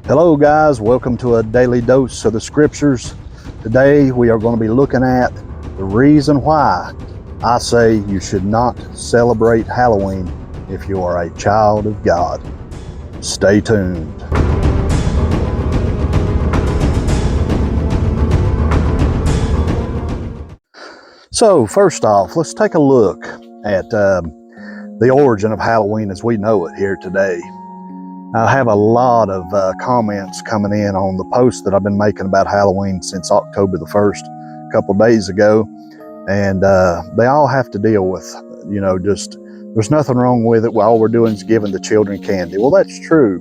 Hello guys, welcome to a daily dose of the scriptures. Today we are going to be looking at the reason why I say you should not celebrate Halloween if you are a child of God. Stay tuned. So first off, let's take a look at the origin of Halloween as we know it here today. I have a lot of comments coming in on the post that I've been making about Halloween since October the 1st, a couple days ago. And they all have to deal with, just there's nothing wrong with it. All we're doing is giving the children candy. Well, that's true.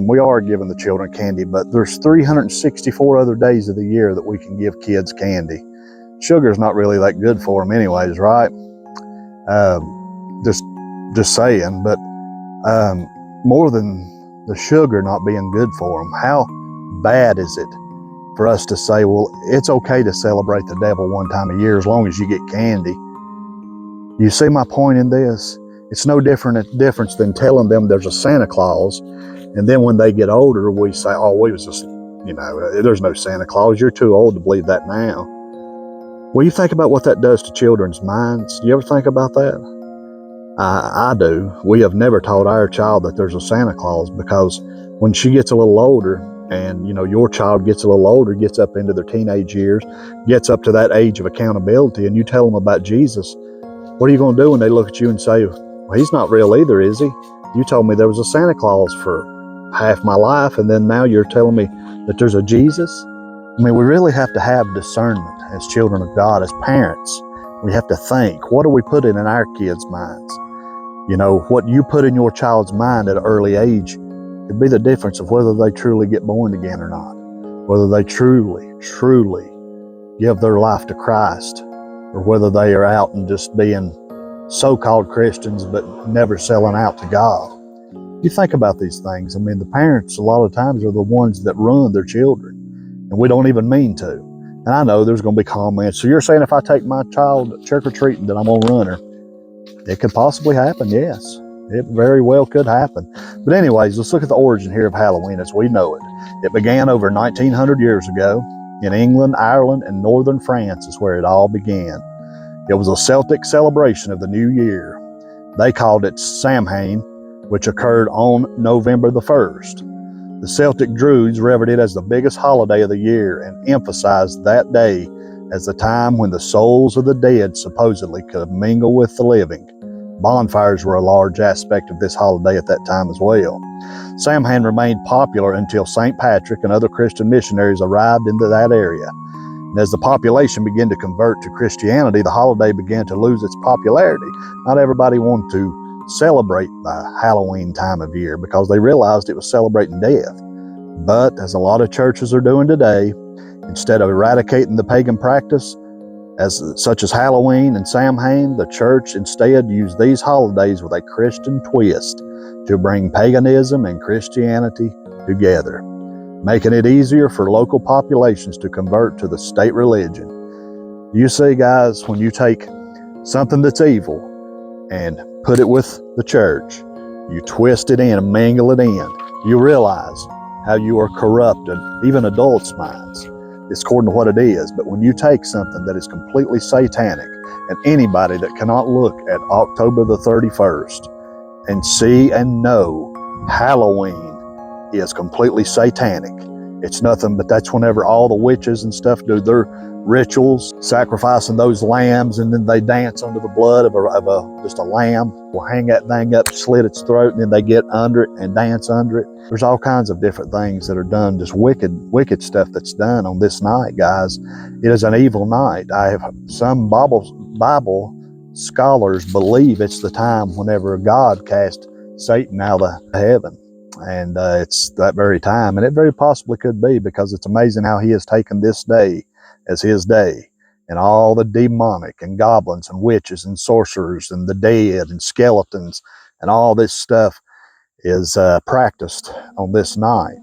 We are giving the children candy, but there's 364 other days of the year that we can give kids candy. Sugar's not really that good for them anyways, right? Just saying, but more than the sugar not being good for them, how bad is it for us to say, well, it's okay to celebrate the devil one time a year as long as you get candy? You see my point in this? It's no difference than telling them there's a Santa Claus, and then when they get older, we say, oh, we was just, there's no Santa Claus. You're too old to believe that now. Well, you think about what that does to children's minds. Do you ever think about that? I do. We have never taught our child that there's a Santa Claus, because when she gets a little older, and your child gets a little older, gets up into their teenage years, gets up to that age of accountability, and you tell them about Jesus, what are you going to do when they look at you and say, well, he's not real either, is he? You told me there was a Santa Claus for half my life, and then now you're telling me that there's a Jesus? I mean, we really have to have discernment as children of God, as parents. We have to think, what are we putting in our kids' minds? What you put in your child's mind at an early age could be the difference of whether they truly get born again or not, whether they truly give their life to Christ, or whether they are out and just being so-called Christians but never selling out to God. You think about these things. I mean, the parents a lot of times are the ones that ruin their children, and we don't even mean to. And I know there's going to be comments. So you're saying if I take my child trick-or-treating that I'm going to run her? It could possibly happen, yes. It very well could happen. But anyways, let's look at the origin here of Halloween as we know it. It began over 1900 years ago in England, Ireland, and northern France is where it all began. It was a Celtic celebration of the new year. They called it Samhain, which occurred on November the 1st. The Celtic Druids revered it as the biggest holiday of the year and emphasized that day as the time when the souls of the dead supposedly could mingle with the living. Bonfires were a large aspect of this holiday at that time as well. Samhain remained popular until St. Patrick and other Christian missionaries arrived into that area. And as the population began to convert to Christianity, the holiday began to lose its popularity. Not everybody wanted to celebrate the Halloween time of year because they realized it was celebrating death. But as a lot of churches are doing today, instead of eradicating the pagan practice, such as Halloween and Samhain, the church instead used these holidays with a Christian twist to bring paganism and Christianity together, making it easier for local populations to convert to the state religion. You see, guys, when you take something that's evil and put it with the church, you twist it in and mingle it in, you realize how you are corrupting even adults' minds. It's according to what it is. But when you take something that is completely satanic, and anybody that cannot look at October the 31st and see and know Halloween is completely satanic, it's nothing but that's whenever all the witches and stuff do their rituals, sacrificing those lambs, and then they dance under the blood of just a lamb. Will hang that thing up, slit its throat, and then they get under it and dance under it. There's all kinds of different things that are done, just wicked stuff that's done on this night, guys. It is an evil night. I have some Bible scholars believe it's the time whenever God cast Satan out of heaven. And it's that very time, and it very possibly could be, because it's amazing how he has taken this day as his day, and all the demonic and goblins and witches and sorcerers and the dead and skeletons and all this stuff is practiced on this night.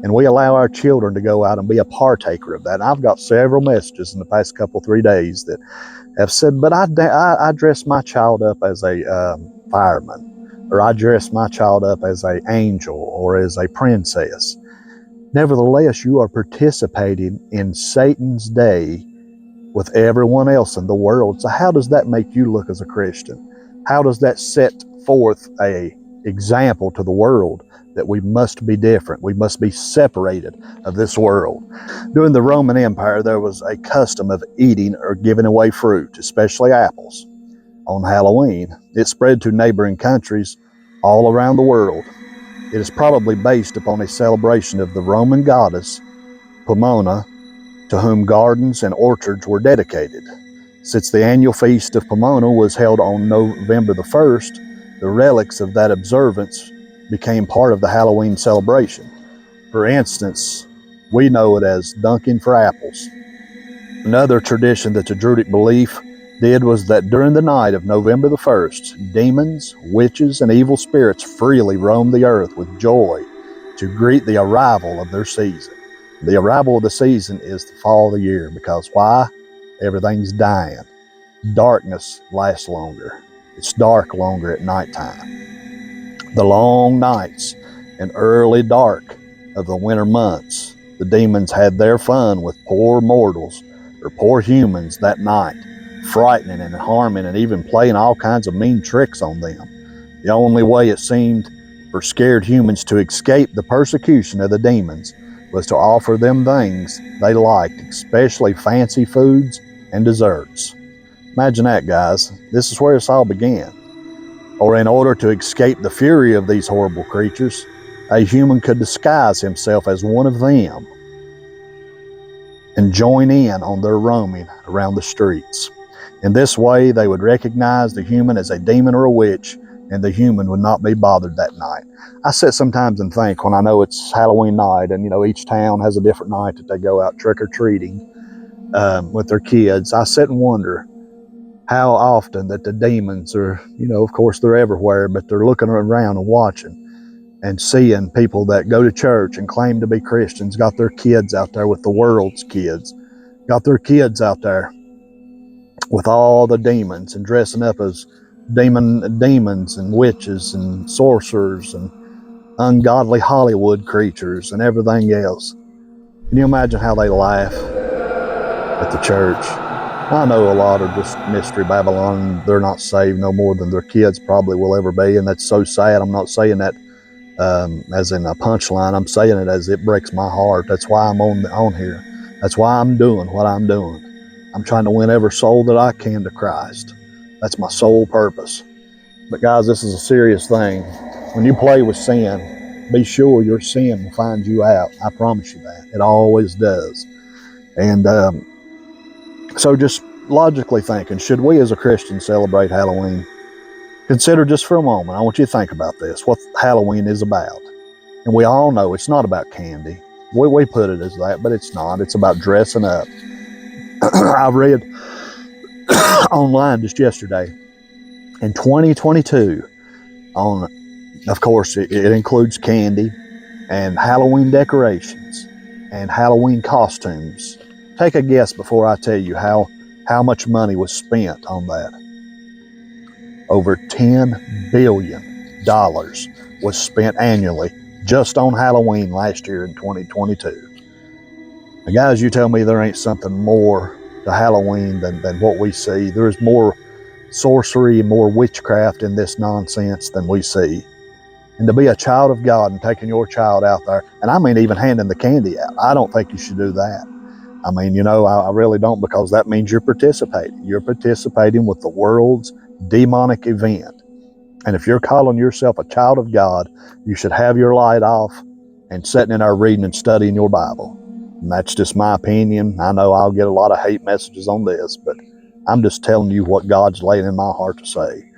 And we allow our children to go out and be a partaker of that. And I've got several messages in the past 3 days that have said, but I dress my child up as a fireman, or I dress my child up as an angel or as a princess. Nevertheless, you are participating in Satan's day with everyone else in the world. So how does that make you look as a Christian? How does that set forth a example to the world that we must be different? We must be separated of this world. During the Roman Empire, there was a custom of eating or giving away fruit, especially apples, on Halloween. It spread to neighboring countries all around the world. It is probably based upon a celebration of the Roman goddess Pomona, to whom gardens and orchards were dedicated. Since the annual feast of Pomona was held on November the 1st, the relics of that observance became part of the Halloween celebration. For instance, we know it as dunking for apples. Another tradition that the Druidic belief did was that during the night of November the 1st, demons, witches, and evil spirits freely roamed the earth with joy to greet the arrival of their season. The arrival of the season is the fall of the year, because why? Everything's dying. Darkness lasts longer. It's dark longer at nighttime. The long nights and early dark of the winter months, the demons had their fun with poor mortals or poor humans that night, frightening and harming and even playing all kinds of mean tricks on them. The only way it seemed for scared humans to escape the persecution of the demons was to offer them things they liked, especially fancy foods and desserts. Imagine that, guys. This is where it's all began. Or in order to escape the fury of these horrible creatures, a human could disguise himself as one of them and join in on their roaming around the streets. In this way, they would recognize the human as a demon or a witch, and the human would not be bothered that night. I sit sometimes and think, when I know it's Halloween night, and each town has a different night that they go out trick-or-treating with their kids, I sit and wonder how often that the demons are, of course they're everywhere, but they're looking around and watching and seeing people that go to church and claim to be Christians, got their kids out there with the world's kids, got their kids out there with all the demons and dressing up as demons and witches and sorcerers and ungodly Hollywood creatures and everything else. Can you imagine how they laugh at the church? I know a lot are just Mystery Babylon. They're not saved no more than their kids probably will ever be, and that's so sad. I'm not saying that as in a punchline. I'm saying it as it breaks my heart. That's why I'm on here. That's why I'm doing what I'm doing. I'm trying to win every soul that I can to Christ. That's my sole purpose. But guys, this is a serious thing. When you play with sin, be sure your sin will find you out. I promise you that. It always does. And so just logically thinking, should we as a Christian celebrate Halloween? Consider just for a moment, I want you to think about this, what Halloween is about. And we all know it's not about candy. We put it as that, but it's not. It's about dressing up. I read online just yesterday, in 2022, of course, it includes candy and Halloween decorations and Halloween costumes. Take a guess before I tell you how much money was spent on that. Over $10 billion was spent annually just on Halloween last year in 2022. Now, guys, you tell me there ain't something more to Halloween than what we see. There's more sorcery and more witchcraft in this nonsense than we see. And to be a child of God and taking your child out there, and I mean even handing the candy out, I don't think you should do that. I mean, I really don't, because that means you're participating. You're participating with the world's demonic event. And if you're calling yourself a child of God, you should have your light off and sitting in there reading and studying your Bible. And that's just my opinion. I know I'll get a lot of hate messages on this, but I'm just telling you what God's laying in my heart to say.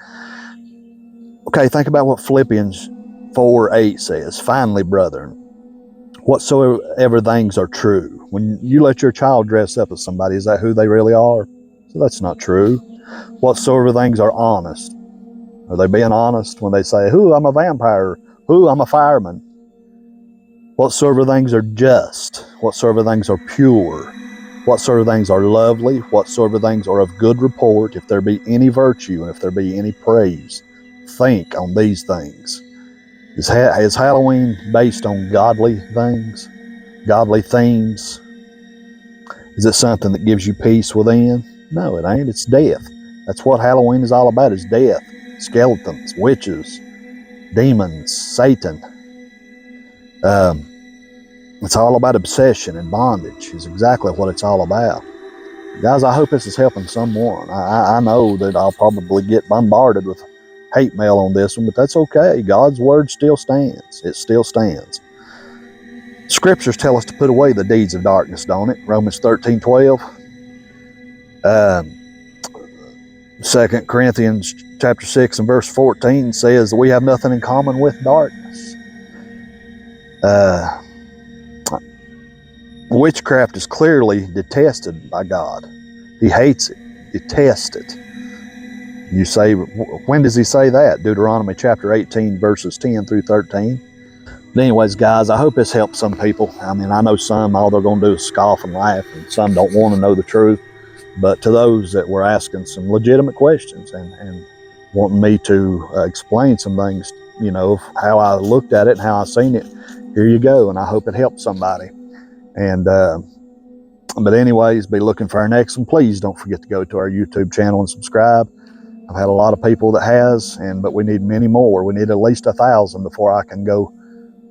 Okay, think about what Philippians 4:8 says. Finally, brethren, whatsoever things are true. When you let your child dress up as somebody, is that who they really are? So that's not true. Whatsoever things are honest. Are they being honest when they say, "Who, I'm a vampire. Who, I'm a fireman"? Whatsoever things are just. Whatsoever things are pure. Whatsoever things are lovely. Whatsoever things are of good report. If there be any virtue and if there be any praise, think on these things. Is Halloween based on godly things? godly themes? Is it something that gives you peace within? No, it ain't. It's death. That's what Halloween is all about, is death. Skeletons, witches, demons, Satan. It's all about obsession and bondage is exactly what it's all about. Guys, I hope this is helping someone. I know that I'll probably get bombarded with hate mail on this one, but that's okay. God's word still stands. It still stands. Scriptures tell us to put away the deeds of darkness, don't it? Romans 13:12. 2 Corinthians chapter 6 and verse 14 says that we have nothing in common with darkness. Witchcraft is clearly detested by God. He hates it, detests it. You say, when does he say that? Deuteronomy chapter 18 verses 10 through 13. But anyways, guys, I hope this helps some people. I mean, I know some, all they're going to do is scoff and laugh, and some don't want to know the truth. But to those that were asking some legitimate questions and wanting me to explain some things, you know, how I looked at it and how I seen it, here you go. And I hope it helps somebody. And but anyways, be looking for our next one. Please don't forget to go to our YouTube channel and subscribe. I've had a lot of people that has, but we need many more. We need at least 1,000 before I can go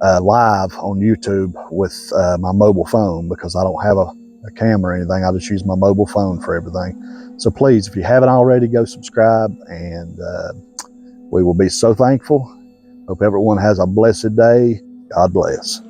live on YouTube with my mobile phone, because I don't have a camera or anything. I just use my mobile phone for everything. So please, if you haven't already, go subscribe, and we will be so thankful. Hope everyone has a blessed day. God bless.